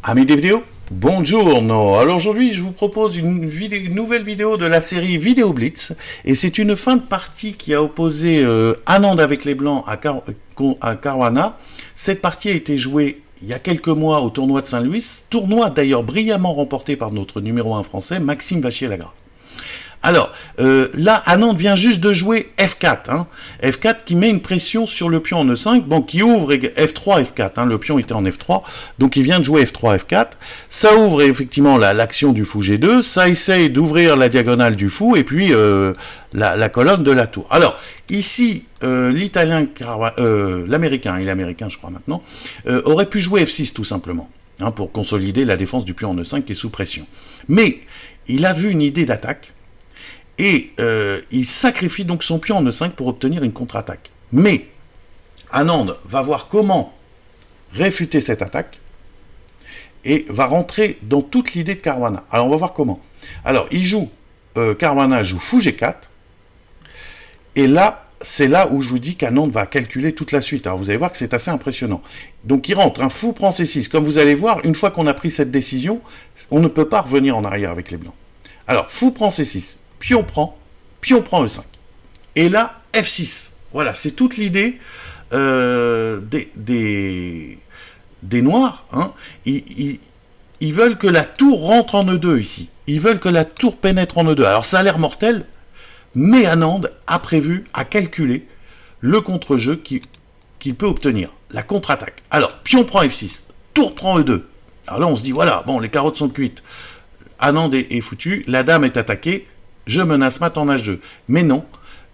Amis des vidéos, buongiorno. Alors aujourd'hui, je vous propose une nouvelle vidéo de la série Vidéo Blitz. Et c'est une fin de partie qui a opposé Anand avec les Blancs à Caruana. Cette partie a été jouée il y a quelques mois au tournoi de Saint-Louis. Tournoi d'ailleurs brillamment remporté par notre numéro 1 français, Maxime Vachier-Lagrave. Alors, là, Anand vient juste de jouer F4. Hein. F4 qui met une pression sur le pion en E5, bon, qui ouvre F3, F4. Hein, le pion était en F3, donc il vient de jouer F3, F4. Ça ouvre effectivement l'action du fou G2, ça essaye d'ouvrir la diagonale du fou, et puis la colonne de la tour. Alors, ici, l'Italien, l'Américain, il est américain je crois maintenant, aurait pu jouer F6 tout simplement, hein, pour consolider la défense du pion en E5 qui est sous pression. Mais, il a vu une idée d'attaque, et il sacrifie donc son pion en E5 pour obtenir une contre-attaque. Mais Anand va voir comment réfuter cette attaque et va rentrer dans toute l'idée de Caruana. Alors on va voir comment. Alors il joue, Caruana joue fou G4, et là, c'est là où je vous dis qu'Anand va calculer toute la suite. Alors vous allez voir que c'est assez impressionnant. Donc il rentre, un fou prend C6. Comme vous allez voir, une fois qu'on a pris cette décision, on ne peut pas revenir en arrière avec les blancs. Alors fou prend C6. Pion prend E5. Et là, F6. Voilà, c'est toute l'idée des Noirs. Hein. Ils veulent que la tour rentre en E2 ici. Ils veulent que la tour pénètre en E2. Alors ça a l'air mortel, mais Anand a prévu, a calculé le contre-jeu qu'il peut obtenir. La contre-attaque. Alors, pion prend F6. Tour prend E2. Alors là, on se dit, voilà, bon, les carottes sont cuites. Anand est foutu. La dame est attaquée. Je menace mat en H2. Mais non,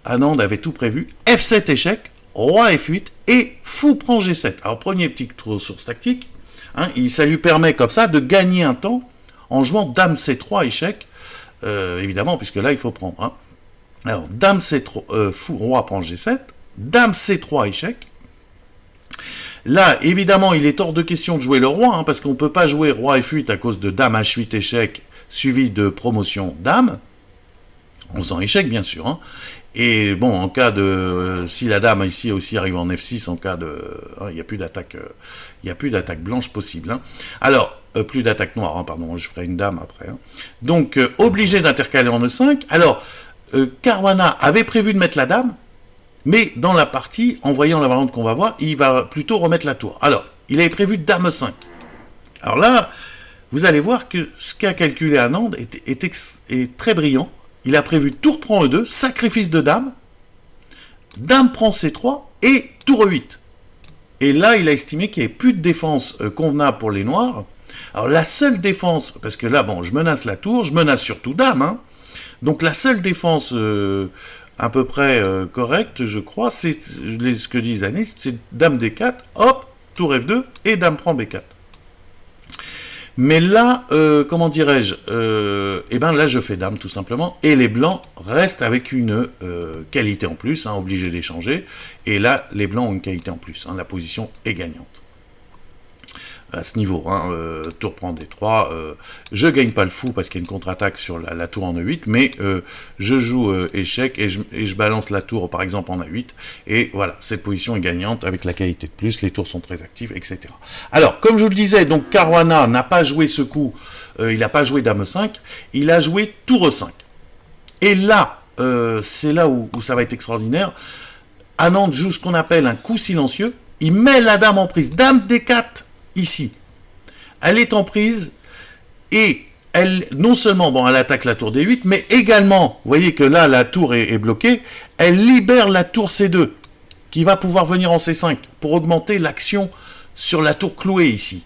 Anand avait tout prévu. F7 échec, roi F8 et fou prend G7. Alors premier petit ressource tactique, hein, ça lui permet comme ça de gagner un temps en jouant dame C3 échec, évidemment, puisque là il faut prendre. Hein. Alors dame C3, fou, roi prend G7, dame C3 échec. Là, évidemment, il est hors de question de jouer le roi, hein, parce qu'on ne peut pas jouer roi F8 à cause de dame H8 échec, suivi de promotion dame. En faisant échec, bien sûr. Hein. Et bon, en cas de... si la dame ici aussi arrive en F6, en cas de... il n'y a plus d'attaque blanche possible. Hein. Alors, plus d'attaque noire, hein, pardon, je ferai une dame après. Hein. Donc, obligé d'intercaler en E5. Alors, Caruana avait prévu de mettre la dame, mais dans la partie, en voyant la variante qu'on va voir, il va plutôt remettre la tour. Alors, il avait prévu dame E5. Alors là, vous allez voir que ce qu'a calculé Anand est très brillant. Il a prévu tour prend E2, sacrifice de dame, dame prend C3 et tour E8. Et là, il a estimé qu'il n'y avait plus de défense convenable pour les noirs. Alors la seule défense, parce que là, bon, je menace la tour, je menace surtout dame. Hein. Donc la seule défense à peu près correcte, je crois, c'est ce que disent les analystes, c'est dame D4, hop, tour F2 et dame prend B4. Mais là, comment dirais-je, eh ben là je fais dame tout simplement, et les blancs restent avec une qualité en plus, hein, obligés d'échanger, et là les blancs ont une qualité en plus, hein, la position est gagnante. À ce niveau, hein, tour prend D3, je gagne pas le fou parce qu'il y a une contre-attaque sur la tour en E8, mais je joue échec et je balance la tour par exemple en A8, et voilà, cette position est gagnante avec la qualité de plus, les tours sont très actives, etc. Alors, comme je vous le disais, donc Caruana n'a pas joué ce coup, il n'a pas joué dame E5, il a joué tour E5. Et là, c'est là où ça va être extraordinaire, Anand joue ce qu'on appelle un coup silencieux, il met la dame en prise, dame D4, ici, elle est en prise et elle, non seulement, bon, elle attaque la tour D8, mais également, vous voyez que là, la tour est bloquée, elle libère la tour C2, qui va pouvoir venir en C5, pour augmenter l'action sur la tour clouée ici.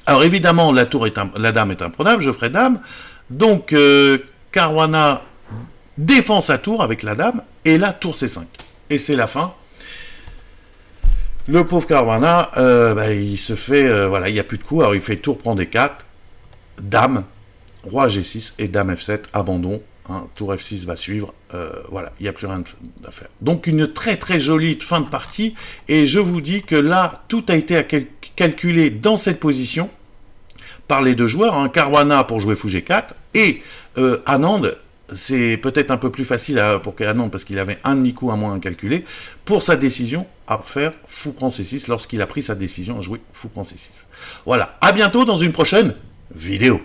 Alors évidemment, la dame est imprenable, je ferai dame, donc Caruana défend sa tour avec la dame, et la tour C5. Et c'est la fin. Le pauvre Caruana, il se fait, voilà, il n'y a plus de coups, alors il fait tour prend D4, dame, roi G6 et dame F7, abandon, hein, tour F6 va suivre, voilà, il n'y a plus rien à faire. Donc une très très jolie fin de partie, et je vous dis que là, tout a été calculé dans cette position, par les deux joueurs, hein, Caruana pour jouer fou G4, et Anand, c'est peut-être un peu plus facile pour Anand, parce qu'il avait un demi-coup à moins à calculer, pour sa décision, à faire fou prend C6 lorsqu'il a pris sa décision à jouer fou prend C6. Voilà, à bientôt dans une prochaine vidéo.